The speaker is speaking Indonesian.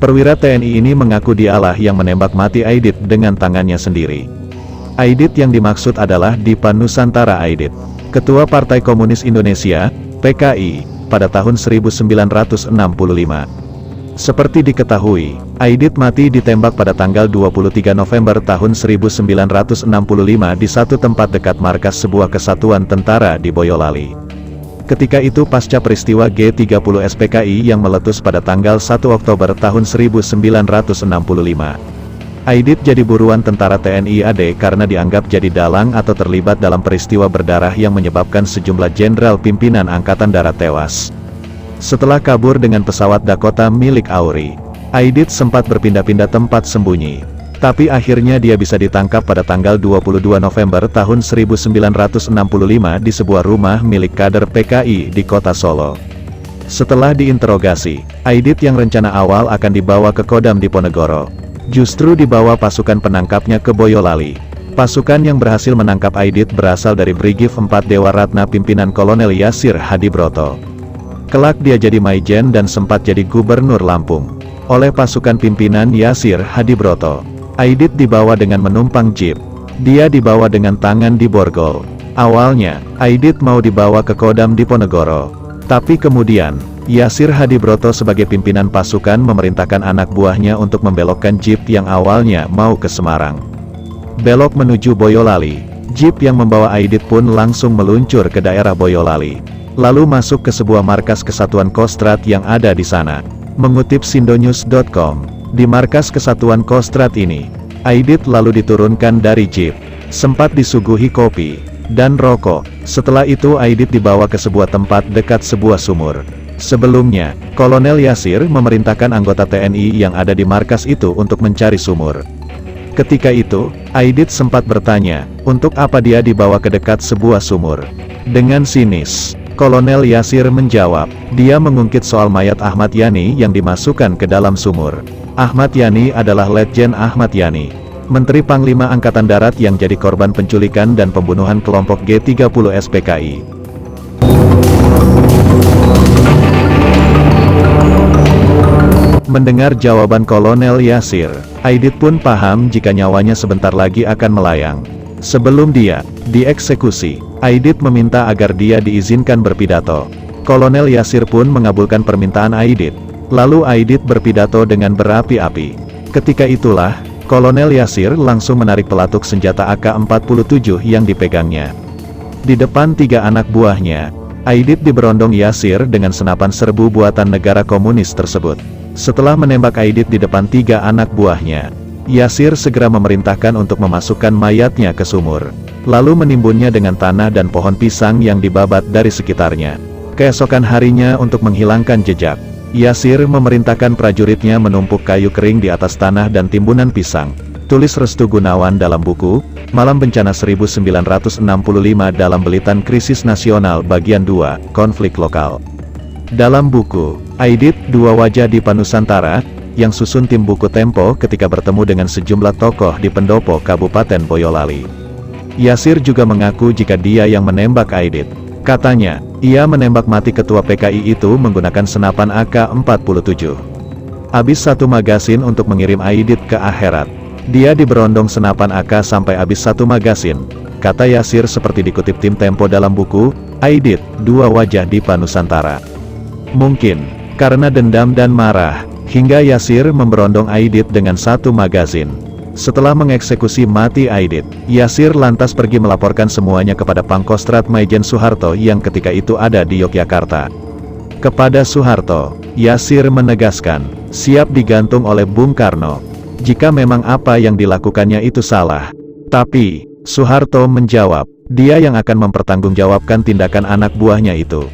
Perwira TNI ini mengaku dialah yang menembak mati Aidit dengan tangannya sendiri. Aidit yang dimaksud adalah Dipa Nusantara Aidit, Ketua Partai Komunis Indonesia, PKI, pada tahun 1965. Seperti diketahui, Aidit mati ditembak pada tanggal 23 November tahun 1965 di satu tempat dekat markas sebuah kesatuan tentara di Boyolali. Ketika itu pasca peristiwa G30 SPKI yang meletus pada tanggal 1 Oktober tahun 1965. Aidit jadi buruan tentara TNI AD karena dianggap jadi dalang atau terlibat dalam peristiwa berdarah yang menyebabkan sejumlah jenderal pimpinan Angkatan Darat tewas. Setelah kabur dengan pesawat Dakota milik Auri, Aidit sempat berpindah-pindah tempat sembunyi. Tapi akhirnya dia bisa ditangkap pada tanggal 22 November tahun 1965 di sebuah rumah milik kader PKI di kota Solo. Setelah diinterogasi, Aidit yang rencana awal akan dibawa ke Kodam Diponegoro, justru dibawa pasukan penangkapnya ke Boyolali. Pasukan yang berhasil menangkap Aidit berasal dari Brigif 4 Dewa Ratna pimpinan Kolonel Yasir Hadibroto. Kelak dia jadi Maijen dan sempat jadi Gubernur Lampung. Oleh pasukan pimpinan Yasir Hadibroto, Aidit dibawa dengan menumpang jeep. Dia dibawa dengan tangan di borgol. Awalnya, Aidit mau dibawa ke Kodam Diponegoro. Tapi kemudian, Yasir Hadibroto sebagai pimpinan pasukan memerintahkan anak buahnya untuk membelokkan jeep yang awalnya mau ke Semarang. Belok menuju Boyolali, jeep yang membawa Aidit pun langsung meluncur ke daerah Boyolali. Lalu masuk ke sebuah markas kesatuan Kostrad yang ada di sana. Mengutip sindonews.com, di markas kesatuan Kostrad ini, Aidit lalu diturunkan dari jeep, sempat disuguhi kopi dan rokok. Setelah itu Aidit dibawa ke sebuah tempat dekat sebuah sumur. Sebelumnya, Kolonel Yasir memerintahkan anggota TNI yang ada di markas itu untuk mencari sumur. Ketika itu, Aidit sempat bertanya, untuk apa dia dibawa ke dekat sebuah sumur. Dengan sinis, Kolonel Yasir menjawab, dia mengungkit soal mayat Ahmad Yani yang dimasukkan ke dalam sumur. Ahmad Yani adalah Letjen Ahmad Yani, Menteri Panglima Angkatan Darat yang jadi korban penculikan dan pembunuhan kelompok G30 SPKI. Mendengar jawaban Kolonel Yasir, Aidit pun paham jika nyawanya sebentar lagi akan melayang. Sebelum dia dieksekusi, Aidit meminta agar dia diizinkan berpidato. Kolonel Yasir pun mengabulkan permintaan Aidit. Lalu Aidit berpidato dengan berapi-api. Ketika itulah, Kolonel Yasir langsung menarik pelatuk senjata AK-47 yang dipegangnya. Di depan 3 anak buahnya, Aidit diberondong Yasir dengan senapan serbu buatan negara komunis tersebut. Setelah menembak Aidit di depan 3 anak buahnya, Yasir segera memerintahkan untuk memasukkan mayatnya ke sumur, lalu menimbunnya dengan tanah dan pohon pisang yang dibabat dari sekitarnya. Keesokan harinya untuk menghilangkan jejak, Yasir memerintahkan prajuritnya menumpuk kayu kering di atas tanah dan timbunan pisang. Tulis Restu Gunawan dalam buku, Malam Bencana 1965 dalam Belitan Krisis Nasional Bagian 2, Konflik Lokal. Dalam buku, Aidit, Dua Wajah Dipa Nusantara, yang susun tim buku Tempo ketika bertemu dengan sejumlah tokoh di pendopo Kabupaten Boyolali. Yasir juga mengaku jika dia yang menembak Aidit. Katanya, ia menembak mati ketua PKI itu menggunakan senapan AK-47. Habis 1 magasin untuk mengirim Aidit ke akhirat. Dia diberondong senapan AK sampai habis 1 magasin. Kata Yasir seperti dikutip tim Tempo dalam buku, Aidit, Dua Wajah Dipa Nusantara. Mungkin, karena dendam dan marah, hingga Yasir memberondong Aidit dengan 1 magazin. Setelah mengeksekusi mati Aidit, Yasir lantas pergi melaporkan semuanya kepada Pangkostrat Maijen Soeharto yang ketika itu ada di Yogyakarta. Kepada Soeharto, Yasir menegaskan, siap digantung oleh Bung Karno, jika memang apa yang dilakukannya itu salah. Tapi, Soeharto menjawab, dia yang akan mempertanggungjawabkan tindakan anak buahnya itu.